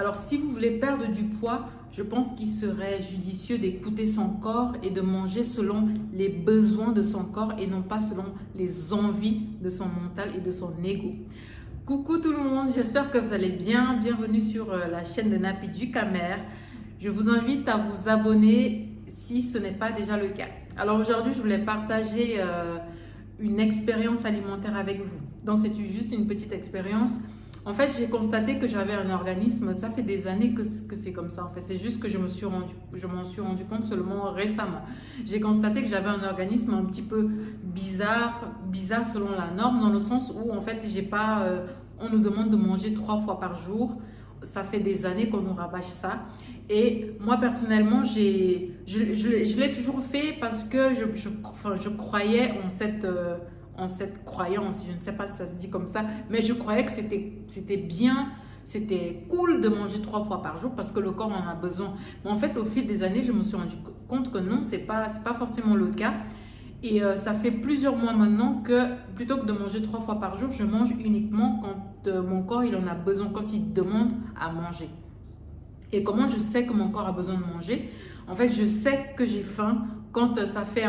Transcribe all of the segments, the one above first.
Alors, si vous voulez perdre du poids, je pense qu'il serait judicieux d'écouter son corps et de manger selon les besoins de son corps et non pas selon les envies de son mental et de son ego. Coucou tout le monde, j'espère que vous allez bien. Bienvenue sur la chaîne de Napi du Camer. Je vous invite à vous abonner si ce n'est pas déjà le cas. Alors aujourd'hui, je voulais partager une expérience alimentaire avec vous. Donc c'est juste une petite expérience. En fait, j'ai constaté que j'avais un organisme, ça fait des années que c'est comme ça en fait. C'est juste que je m'en suis rendu compte seulement récemment. J'ai constaté que j'avais un organisme un petit peu bizarre selon la norme, dans le sens où en fait, on nous demande de manger 3 fois par jour. Ça fait des années qu'on nous rabâche ça. Et moi, personnellement, je l'ai toujours fait parce que je croyais en cette croyance. Je ne sais pas si ça se dit comme ça, mais je croyais que c'était bien, c'était cool de manger 3 fois par jour parce que le corps en a besoin. Mais en fait, au fil des années, je me suis rendu compte que non, c'est pas forcément le cas. Et ça fait plusieurs mois maintenant que plutôt que de manger 3 fois par jour, je mange uniquement quand mon corps il en a besoin, quand il demande à manger. Et comment je sais que mon corps a besoin de manger? En fait, je sais que j'ai faim quand ça fait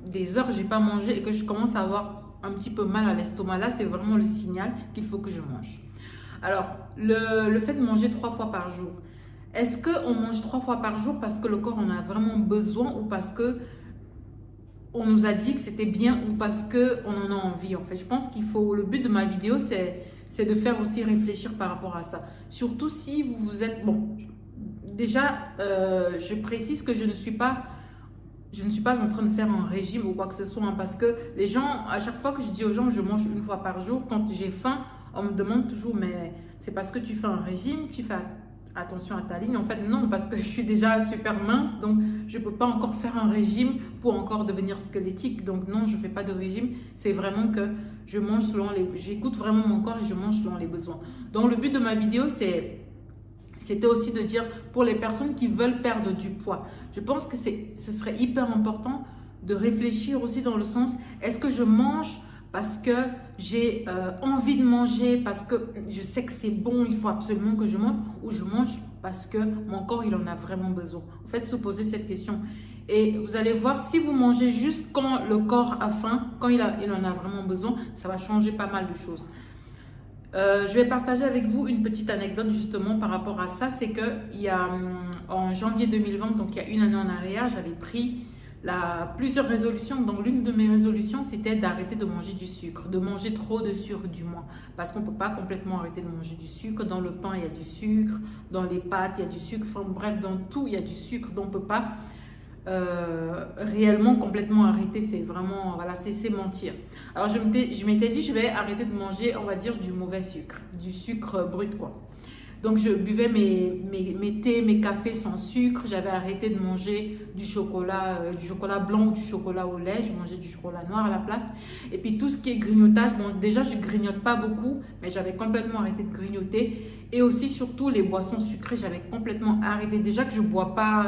des heures que je n'ai pas mangé et que je commence à avoir un petit peu mal à l'estomac. Là, c'est vraiment le signal qu'il faut que je mange. Alors, le fait de manger 3 fois par jour, est-ce qu'on mange 3 fois par jour parce que le corps en a vraiment besoin ou parce que on nous a dit que c'était bien ou parce qu'on en a envie? En fait, je pense le but de ma vidéo, c'est de faire aussi réfléchir par rapport à ça. Surtout si vous êtes, bon, déjà, je précise que je ne suis pas en train de faire un régime ou quoi que ce soit, hein, parce que les gens, à chaque fois que je dis aux gens, je mange 1 fois par jour, quand j'ai faim, on me demande toujours, mais c'est parce que tu fais un régime, tu fais attention à ta ligne? En fait, non, parce que je suis déjà super mince, donc je ne peux pas encore faire un régime pour encore devenir squelettique. Donc non, je ne fais pas de régime. C'est vraiment que je mange j'écoute vraiment mon corps et je mange selon les besoins. Donc le but de ma vidéo, c'était aussi de dire pour les personnes qui veulent perdre du poids. Je pense que ce serait hyper important de réfléchir aussi dans le sens, est-ce que je mange parce que j'ai envie de manger, parce que je sais que c'est bon, il faut absolument que je mange, ou je mange parce que mon corps, il en a vraiment besoin. En fait, se poser cette question. Et vous allez voir, si vous mangez juste quand le corps a faim, quand il en a vraiment besoin, ça va changer pas mal de choses. Je vais partager avec vous une petite anecdote justement par rapport à ça. C'est qu'il y a en janvier 2020, donc il y a une année en arrière, j'avais pris plusieurs résolutions. Donc l'une de mes résolutions, c'était d'arrêter de manger du sucre, de manger trop de sucre du moins. Parce qu'on ne peut pas complètement arrêter de manger du sucre. Dans le pain, il y a du sucre. Dans les pâtes, il y a du sucre. Enfin bref, dans tout, il y a du sucre. Donc on ne peut pas réellement complètement arrêter. C'est vraiment, voilà, c'est mentir. Alors je m'étais dit, je vais arrêter de manger, on va dire, du mauvais sucre, du sucre brut quoi. Donc je buvais mes thés, mes cafés sans sucre. J'avais arrêté de manger du chocolat blanc ou du chocolat au lait. Je mangeais du chocolat noir à la place. Et puis tout ce qui est grignotage, bon déjà je grignote pas beaucoup, mais j'avais complètement arrêté de grignoter. Et aussi surtout les boissons sucrées, j'avais complètement arrêté. Déjà que je bois pas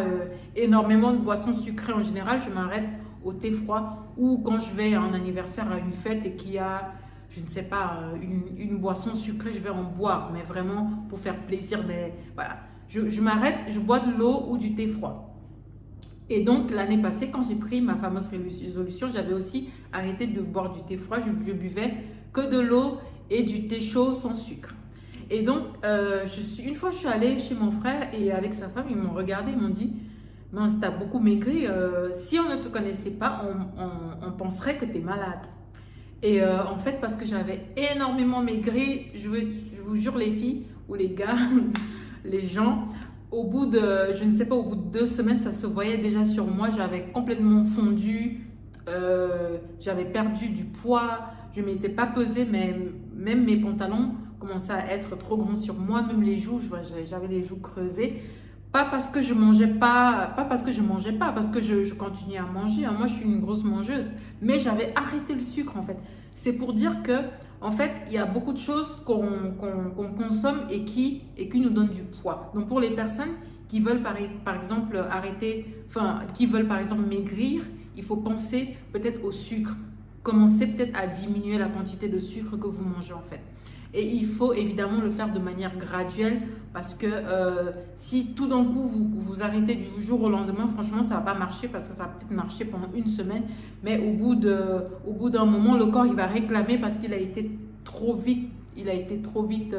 énormément de boissons sucrées en général, je m'arrête au thé froid ou quand je vais à un anniversaire, à une fête et qu'il y a, je ne sais pas, une boisson sucrée, je vais en boire, mais vraiment pour faire plaisir. Mais voilà, je m'arrête, je bois de l'eau ou du thé froid. Et donc, l'année passée, quand j'ai pris ma fameuse résolution, j'avais aussi arrêté de boire du thé froid. Je buvais que de l'eau et du thé chaud sans sucre. Et donc, une fois, je suis allée chez mon frère et avec sa femme, ils m'ont regardé, ils m'ont dit, mince, t'as beaucoup maigri. Si on ne te connaissait pas, on penserait que tu es malade. Et en fait, parce que j'avais énormément maigri, je vous jure les filles ou les gars, les gens, au bout de, je ne sais pas, au bout de 2 semaines, ça se voyait déjà sur moi. J'avais complètement fondu, j'avais perdu du poids, je ne m'étais pas pesée, mais même mes pantalons commençaient à être trop grands sur moi, même les joues, j'avais les joues creusées. Pas parce que je mangeais pas, parce que je continuais à manger. Moi, je suis une grosse mangeuse. Mais j'avais arrêté le sucre, en fait. C'est pour dire que, en fait, il y a beaucoup de choses qu'on consomme et qui nous donnent du poids. Donc, pour les personnes qui veulent, par exemple, qui veulent, par exemple, maigrir, il faut penser peut-être au sucre. Commencez peut-être à diminuer la quantité de sucre que vous mangez, en fait. Et il faut évidemment le faire de manière graduelle parce que si tout d'un coup vous arrêtez du jour au lendemain, franchement, ça ne va pas marcher parce que ça va peut-être marcher pendant une semaine. Mais au bout d'un moment, le corps il va réclamer parce qu'il a été trop vite,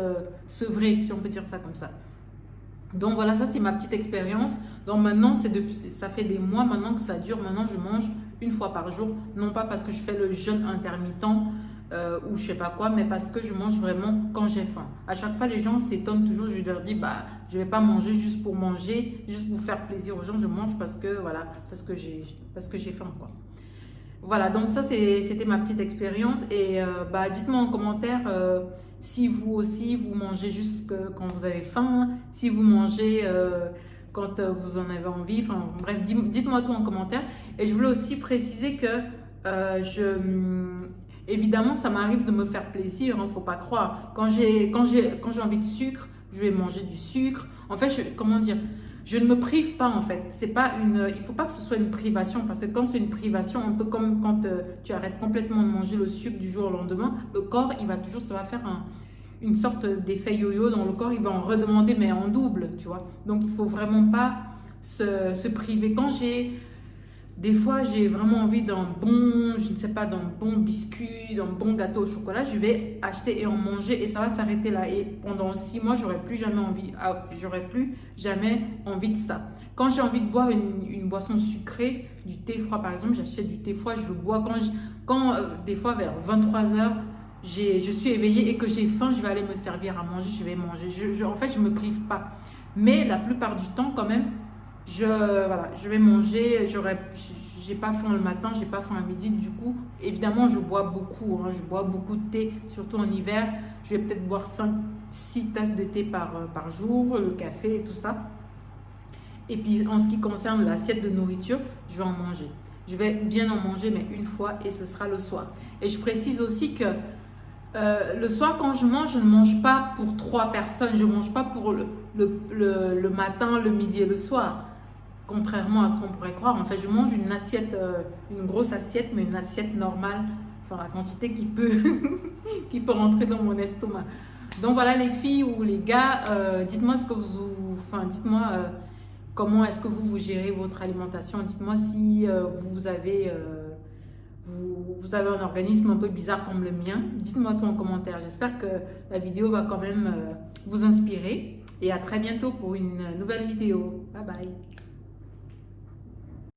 sevré, si on peut dire ça comme ça. Donc voilà, ça c'est ma petite expérience. Donc maintenant, ça fait des mois maintenant que ça dure. Maintenant, je mange une fois par jour. Non pas parce que je fais le jeûne intermittent ou je sais pas quoi, mais parce que je mange vraiment quand j'ai faim. À chaque fois, les gens s'étonnent toujours. Je leur dis, bah, je vais pas manger juste pour manger, juste pour faire plaisir aux gens. Je mange parce que, voilà, parce que j'ai faim, quoi. Voilà, donc ça c'était ma petite expérience et bah, dites-moi en commentaire si vous aussi vous mangez juste quand vous avez faim, si vous mangez quand vous en avez envie, enfin bref, dites-moi tout en commentaire. Et je voulais aussi préciser que évidemment ça m'arrive de me faire plaisir, hein, faut pas croire. Quand j'ai envie de sucre, je vais manger du sucre. En fait, comment dire? Je ne me prive pas en fait. C'est pas il ne faut pas que ce soit une privation parce que quand c'est une privation, un peu comme quand tu arrêtes complètement de manger le sucre du jour au lendemain, le corps ça va faire une sorte d'effet yo-yo dans le corps, il va en redemander mais en double, tu vois. Donc il faut vraiment pas se priver. Des fois, j'ai vraiment envie d'un bon, je ne sais pas, d'un bon biscuit, d'un bon gâteau au chocolat. Je vais acheter et en manger et ça va s'arrêter là. Et pendant 6 mois, j'aurais plus jamais envie de ça. Quand j'ai envie de boire une boisson sucrée, du thé froid par exemple, j'achète du thé froid, je le bois. Des fois vers 23h, je suis éveillée et que j'ai faim, je vais aller me servir à manger, je vais manger. En fait, je ne me prive pas. Mais la plupart du temps, quand même, je vais manger, j'ai pas faim le matin, j'ai pas faim à midi, du coup, évidemment, je bois beaucoup, hein, je bois beaucoup de thé, surtout en hiver, je vais peut-être boire 5-6 tasses de thé par jour, le café et tout ça. Et puis, en ce qui concerne l'assiette de nourriture, je vais en manger. Je vais bien en manger, mais une fois, et ce sera le soir. Et je précise aussi que le soir, quand je mange, je ne mange pas pour 3 personnes, je ne mange pas pour le matin, le midi et le soir. Contrairement à ce qu'on pourrait croire, en fait, je mange une assiette, une grosse assiette, mais une assiette normale, enfin la quantité qui peut, qui peut rentrer dans mon estomac. Donc voilà les filles ou les gars, dites-moi dites-moi comment est-ce que vous gérez votre alimentation. Dites-moi si vous avez un organisme un peu bizarre comme le mien. Dites-moi tout en commentaire. J'espère que la vidéo va quand même vous inspirer. Et à très bientôt pour une nouvelle vidéo. Bye bye.